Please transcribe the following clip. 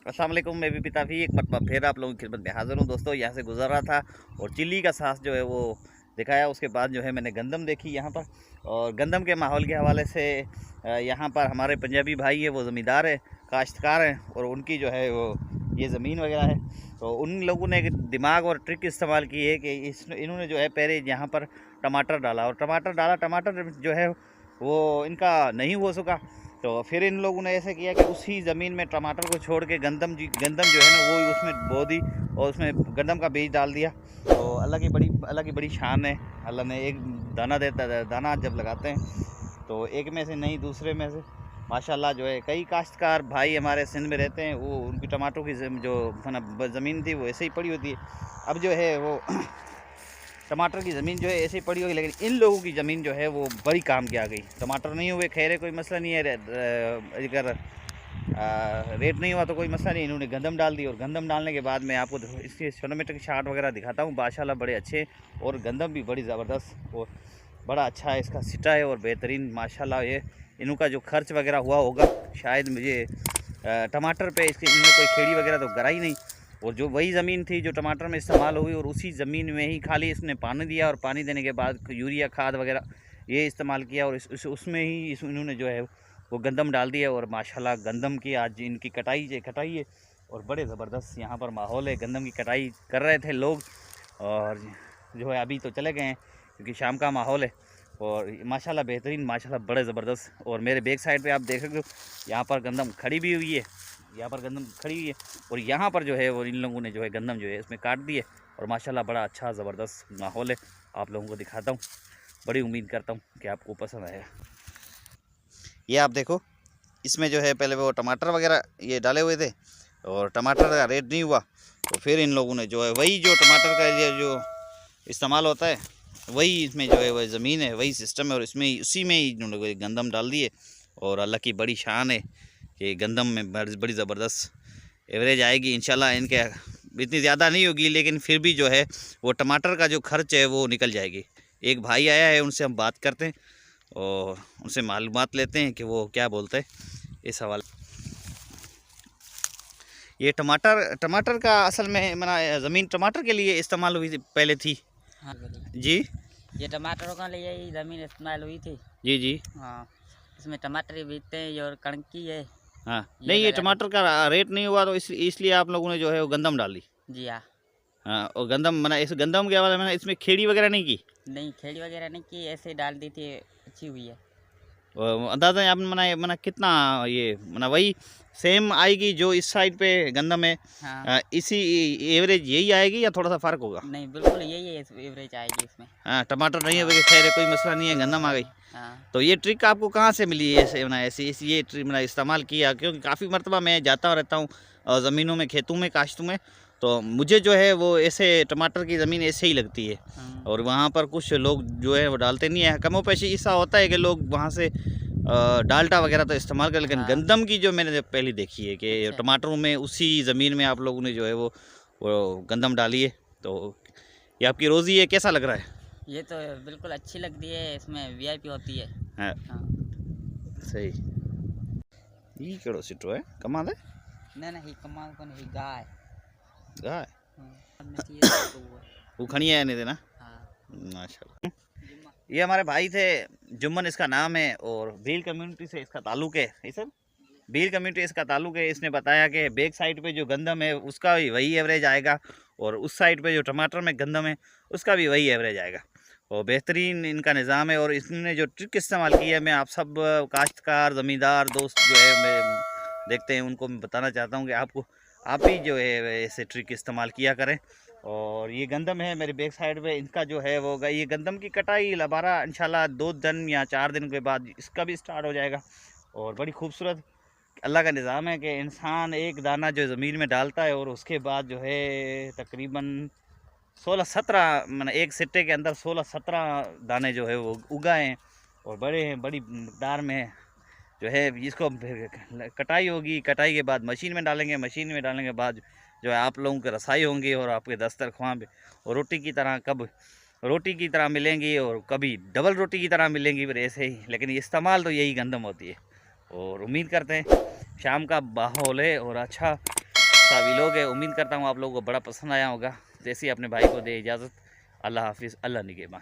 अस्सलाम वालेकुम। मैं भी पिताफी एक मरतबा फिर आप लोगों की खिदमत में हाज़िर हूँ। दोस्तों यहाँ से गुजर रहा था और चिल्ली का सांस जो है वो दिखाया। उसके बाद जो है मैंने गंदम देखी यहाँ पर, और गंदम के माहौल के हवाले से यहाँ पर हमारे पंजाबी भाई है, वो ज़मींदार है, काश्तकार हैं, और उनकी जो है वो ये ज़मीन वगैरह है। तो उन लोगों ने एक दिमाग और ट्रिक इस्तेमाल की है कि इन्होंने जो है पहले यहाँ पर टमाटर डाला, और टमाटर जो है वो इनका नहीं हो सका। तो फिर इन लोगों ने ऐसे किया कि उसी ज़मीन में टमाटर को छोड़ के गंदम जो है ना वो उसमें बो दी, और उसमें गंदम का बीज डाल दिया। तो अल्लाह की बड़ी शान है। अल्लाह ने एक दाना देता है, दाना जब लगाते हैं तो एक में से नहीं दूसरे में से माशाल्लाह जो है कई काश्तकार भाई हमारे सिंध में रहते हैं, वो उनकी टमाटरों की जो ज़मीन थी वो ऐसे ही पड़ी होती है। अब जो है वो टमाटर की ज़मीन जो है ऐसे ही पड़ी होगी, लेकिन इन लोगों की ज़मीन जो है वो बड़ी काम की आ गई। टमाटर नहीं हुए खैर है, कोई मसला नहीं है, अगर रेट नहीं हुआ तो कोई मसला नहीं। इन्होंने गंदम डाल दी, और गंदम डालने के बाद मैं आपको इसके सोनोमीटर की शार्ट वगैरह दिखाता हूँ। माशाल्लाह बड़े अच्छे, और गंदम भी बड़ी ज़बरदस्त और बड़ा अच्छा है, इसका सिटा है और बेहतरीन माशाल्लाह। ये इनका जो खर्च वगैरह हुआ होगा शायद मुझे टमाटर पे इसके इनमें कोई खेड़ी वगैरह तो करा ही नहीं, और जो वही ज़मीन थी जो टमाटर में इस्तेमाल हुई, और उसी ज़मीन में ही खाली इसने पानी दिया, और पानी देने के बाद यूरिया खाद वगैरह ये इस्तेमाल किया, और उसमें ही इन्होंने जो है वो गंदम डाल दिया। और माशाल्लाह गंदम की आज इनकी कटाई है, और बड़े ज़बरदस्त यहाँ पर माहौल है। गंदम की कटाई कर रहे थे लोग, और जो है अभी तो चले गए हैं क्योंकि शाम का माहौल है। और माशाल्लाह बेहतरीन, माशाल्लाह बड़े ज़बरदस्त। और मेरे बैक साइड पे आप देख सकते हो यहाँ पर गंदम खड़ी भी हुई है, और यहाँ पर जो है वो इन लोगों ने जो है गंदम जो है इसमें काट दी है, और माशाल्लाह बड़ा अच्छा ज़बरदस्त माहौल है। आप लोगों को दिखाता हूँ, बड़ी उम्मीद करता हूँ कि आपको पसंद आएगा। ये आप देखो, इसमें जो है पहले वो टमाटर वगैरह ये डाले हुए थे, और टमाटर का रेट नहीं हुआ, तो फिर इन लोगों ने जो है वही जो टमाटर का ये जो इस्तेमाल होता है वही इसमें जो है वही ज़मीन है, वही सिस्टम है, और इसमें उसी में ही इन्होंने गंदम डाल दिए। और अल्लाह की बड़ी शान है कि गंदम में बड़ी ज़बरदस्त एवरेज आएगी इंशाल्लाह। इनके इतनी ज़्यादा नहीं होगी, लेकिन फिर भी जो है वो टमाटर का जो खर्च है वो निकल जाएगी। एक भाई आया है, उनसे हम बात करते हैं और उनसे मालूमात लेते हैं कि वो क्या बोलते हैं इस सवाल। ये टमाटर का असल में मना ज़मीन टमाटर के लिए इस्तेमाल हुई थी पहले थी। हाँ जी, ये टमाटरों का लिए ही ज़मीन इस्तेमाल हुई थी। जी जी। हाँ, इसमें टमाटर ही बीजते हैं और कणकी है। हाँ, नहीं ये टमाटर का रेट नहीं हुआ तो इसलिए आप लोगों ने जो है वो गंदम डाली। जी हाँ। हाँ, और गंदम मना इस गंदम के वाले मैंने इसमें खेड़ी वगैरह नहीं की। नहीं, खेड़ी वगैरह नहीं की, ऐसे ही डाल दी थी, अच्छी हुई है। अंदाज़ा आपने मना कितना ये मना वही सेम आएगी जो इस साइड पे गंदम है। हाँ। इसी एवरेज यही आएगी या थोड़ा सा फ़र्क होगा? नहीं, बिल्कुल यही है, एवरेज आएगी इसमें। हाँ, टमाटर नहीं है खैर है, कोई मसला नहीं है, गंदम आ गई। हाँ। तो ये ट्रिक आपको कहाँ से मिली है? ऐसे मना ऐसे ये ट्रिक मना इस्तेमाल किया, क्योंकि काफ़ी मरतबा मैं जाता रहता हूँ ज़मीनों में, खेतों में, काश्तों में, तो मुझे जो है वो ऐसे टमाटर की ज़मीन ऐसे ही लगती है। और वहाँ पर कुछ लोग जो है वो डालते नहीं है, कमोपेशी ऐसा होता है कि लोग वहाँ से डाल्डा वगैरह तो इस्तेमाल कर, लेकिन गंदम की जो मैंने पहली देखी है कि टमाटरों में उसी ज़मीन में आप लोगों ने जो है वो गंदम डाली है। तो ये आपकी रोज़ी है, कैसा लग रहा है? ये तो बिल्कुल अच्छी लगती है, इसमें वीआईपी होती है। हाँ, हाँ। सही। ये केड़ो सिटो है कमाल है? नहीं, कमाल को नहीं, गाय। गाय हाँ। वो खड़ी है नहीं देना। माशाल्लाह। ये हमारे भाई थे, जुम्मन इसका नाम है, और भील कम्युनिटी से इसका ताल्लुक है। सर, भील कम्युनिटी इसका ताल्लुक है। इसने बताया कि बैक साइड पे जो गंदम है उसका भी वही एवरेज आएगा, और उस साइड पे जो टमाटर में गंदम है उसका भी वही एवरेज आएगा, और बेहतरीन इनका निज़ाम है। और इसने जो ट्रिक इस्तेमाल की है, मैं आप सब काश्तकार ज़मींदार दोस्त जो है मैं देखते हैं उनको मैं बताना चाहता हूँ कि आप भी जो है ऐसे ट्रिक इस्तेमाल किया करें। और ये गंदम है मेरे बैक साइड पे, इनका जो है वो ये गंदम की कटाई लबारा इंशाल्लाह 2 दिन या 4 दिन के बाद इसका भी स्टार्ट हो जाएगा। और बड़ी खूबसूरत अल्लाह का निज़ाम है कि इंसान एक दाना जो ज़मीन में डालता है, और उसके बाद जो है तकरीबन 16-17 मैंने एक सिट्टे के अंदर 16-17 दाने जो है वो उगाए हैं, और बड़े हैं, बड़ी मकदार में जो है। इसको कटाई होगी, कटाई के बाद मशीन में डालने के बाद जो है आप लोगों की रसाई होंगी, और आपके दस्तरख्वां पे और रोटी की तरह मिलेंगी, और कभी डबल रोटी की तरह मिलेंगी, फिर ऐसे ही। लेकिन इस्तेमाल तो यही गंदम होती है। और उम्मीद करते हैं शाम का माहौल है और अच्छा सा व्लॉग है। उम्मीद करता हूँ आप लोगों को बड़ा पसंद आया होगा। जैसे ही अपने भाई को दे इजाज़त, अल्लाह हाफिज़, अल्लाह निगहबान।